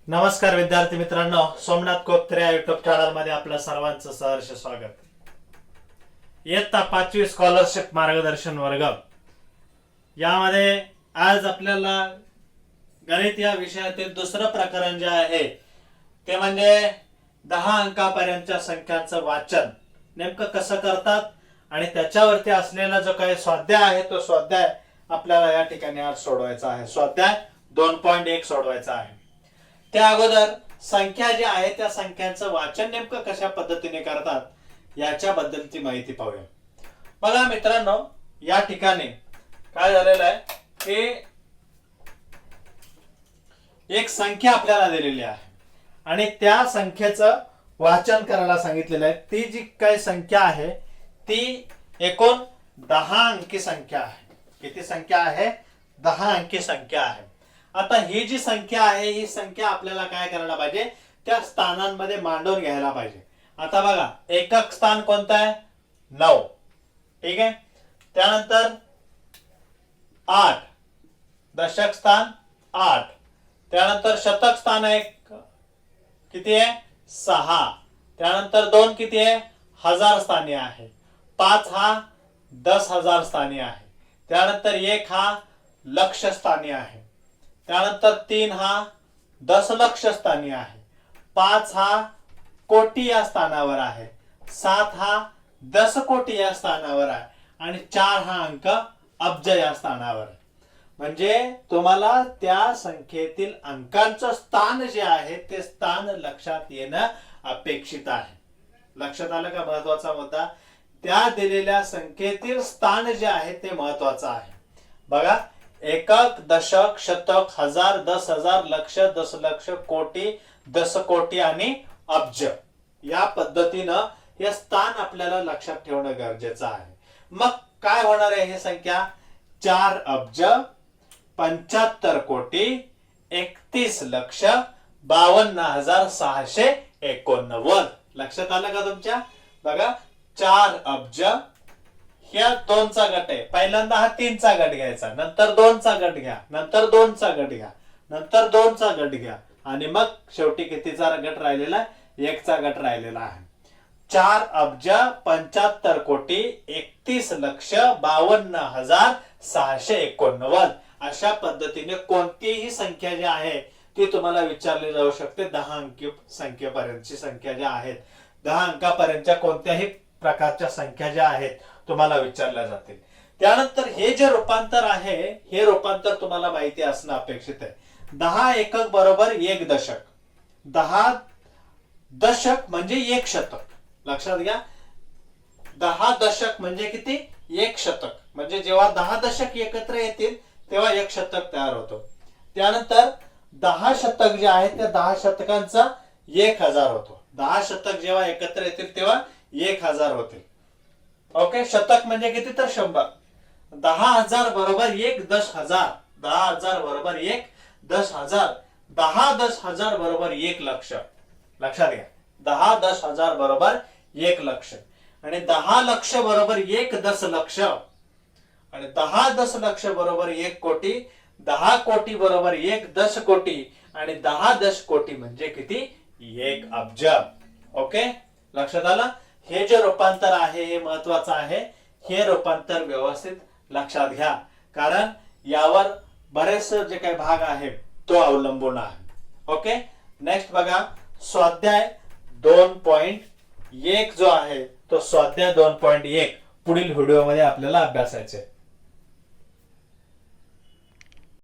नमस्कार विद्यार्थी मित्रांनो, सोमनाथ कोपत्रे युट्यूब चॅनल मध्ये आपलं सर्वांचं सहर्ष स्वागत. इयत्ता 5वी स्कॉलरशिप मार्गदर्शन वर्ग यामध्ये आज आपल्याला गणित या विषयातील दुसरं प्रकरण जे आहे ते म्हणजे 10 अंकापर्यंतच्या संख्यांचं वाचन नेमकं कसं करतात आणि त्याच्यावरती असलेला जो काही स्वाध्याय आहे तो स्वाध्याय आपल्याला या ठिकाणी आज सोडवायचा आहे. स्वाध्याय 2.1 सोडवायचा आहे. त्या अगोदर संख्या ज्या आहेत त्या संख्यांचं वाचन नेमकं कशा पद्धतीने करतात याच्याबद्दलची माहिती पाहूया. बघा मित्रांनो, या ठिकाणी काय झालेलं आहे की एक संख्या आपल्याला दिलेली आहे आणि त्या संख्येचं वाचन करायला सांगितलेलं आहे. ती जी काही संख्या आहे ती एकूण 10 अंकी संख्या आहे. किती संख्या आहे? 10 अंकी संख्या आहे. आता ही जी संख्या आहे ही संख्या आपल्याला काय करायला पाहिजे, त्या स्थानांमध्ये मांडून घ्यायला पाहिजे. आता बघा, एकक स्थान कोणतं आहे? 9. ठीक आहे. त्यानंतर 8, दशक स्थान 8. त्यानंतर शतक स्थान आहे किती आहे? 6. त्यानंतर 2 किती आहे? हजार स्थानी आहे. 5 हा 10,000 स्थानी आहे. त्यानंतर 1 हा लक्ष स्थानी आहे. त्यानंतर 3 हा दशलक्ष स्थानी आहे. 5 हा कोटी या स्थानावर आहे. 7 हा 10 कोटी या स्थानावर आहे आणि 4 हा अंक अब्ज या स्थानावर आहे. म्हणजे तुम्हाला त्या संख्येतील अंकांचं स्थान जे आहे ते स्थान लक्षात येणं अपेक्षित आहे. लक्षात आलं का? महत्वाचा मुद्दा, त्या दिलेल्या संख्येतील स्थान जे आहे ते महत्वाचं आहे. बघा, एकक, दशक, शतक, हजार, 10,000, लक्ष, दशलक्ष, कोटी, दशकोटी आणि अब्ज या पद्धतीनं हे स्थान आपल्याला लक्षात ठेवणं गरजेचं आहे. मग काय होणार आहे? ही संख्या 4 अब्ज 75 कोटी 31 लक्ष 52,689. लक्षात आलं का तुमच्या? बघा, 4 अब्ज, ह्या 2 चा गट आहे. पहिल्यांदा हा 3 चा गट घ्यायचा, नंतर 2 चा गट घ्या, नंतर 2 चा गट घ्या, नंतर 2 चा गट घ्या आणि मग शेवटी कितीचा गट राहिलेला आहे? 1 चा गट राहिलेला आहे. 4 अब्ज 75 कोटी 31 लक्ष 52,689. अशा पद्धतीने कोणतीही संख्या जी आहे ती तुम्हाला विचारली जाऊ शकते. 10 अंकी संख्येपर्यंतची संख्या ज्या आहेत, 10 अंकापर्यंतच्या कोणत्याही प्रकारच्या संख्या ज्या आहेत तुम्हाला विचारल्या जातील. त्यानंतर हे जे रूपांतर आहे हे रूपांतर तुम्हाला माहिती असणं अपेक्षित आहे. 10 एकक बरोबर 1 दशक. 10 दशक म्हणजे 1 शतक. लक्षात घ्या, 10 दशक म्हणजे किती? 1 शतक. म्हणजे जेव्हा 10 दशक एकत्र येतील तेव्हा 1 शतक तयार होतो. त्यानंतर 10 शतक जे आहेत त्या 10 शतकांचा 1000 होतो. 10 शतक जेव्हा एकत्र येतील तेव्हा 1000 होतील. ओके. शतक म्हणजे किती? तर 100. 10,000 बरोबर 1 10,000. 10,000 बरोबर 1 10,000. 10 10,000 बरोबर 1 लक्ष. लक्षात घ्या, 10 10,000 बरोबर 1 लक्ष आणि 10 लक्ष बरोबर 1 दशलक्ष आणि 10 दशलक्ष बरोबर 1 कोटी. 10 कोटी बरोबर 1 दशकोटी आणि 10 दशकोटी म्हणजे किती? 1 अब्ज. ओके, लक्षात आलं? हे जे रूपांतर आहे हे महत्वाचं आहे. हे रूपांतर व्यवस्थित लक्षात घ्या, कारण यावर बरेचसे जे काही भाग आहे तो अवलंबून आहे. ओके. नेक्स्ट बघा, स्वाध्याय 2.1 जो आहे तो स्वाध्याय 2.1 पुढील व्हिडिओ मध्ये आपल्याला अभ्यासायचे.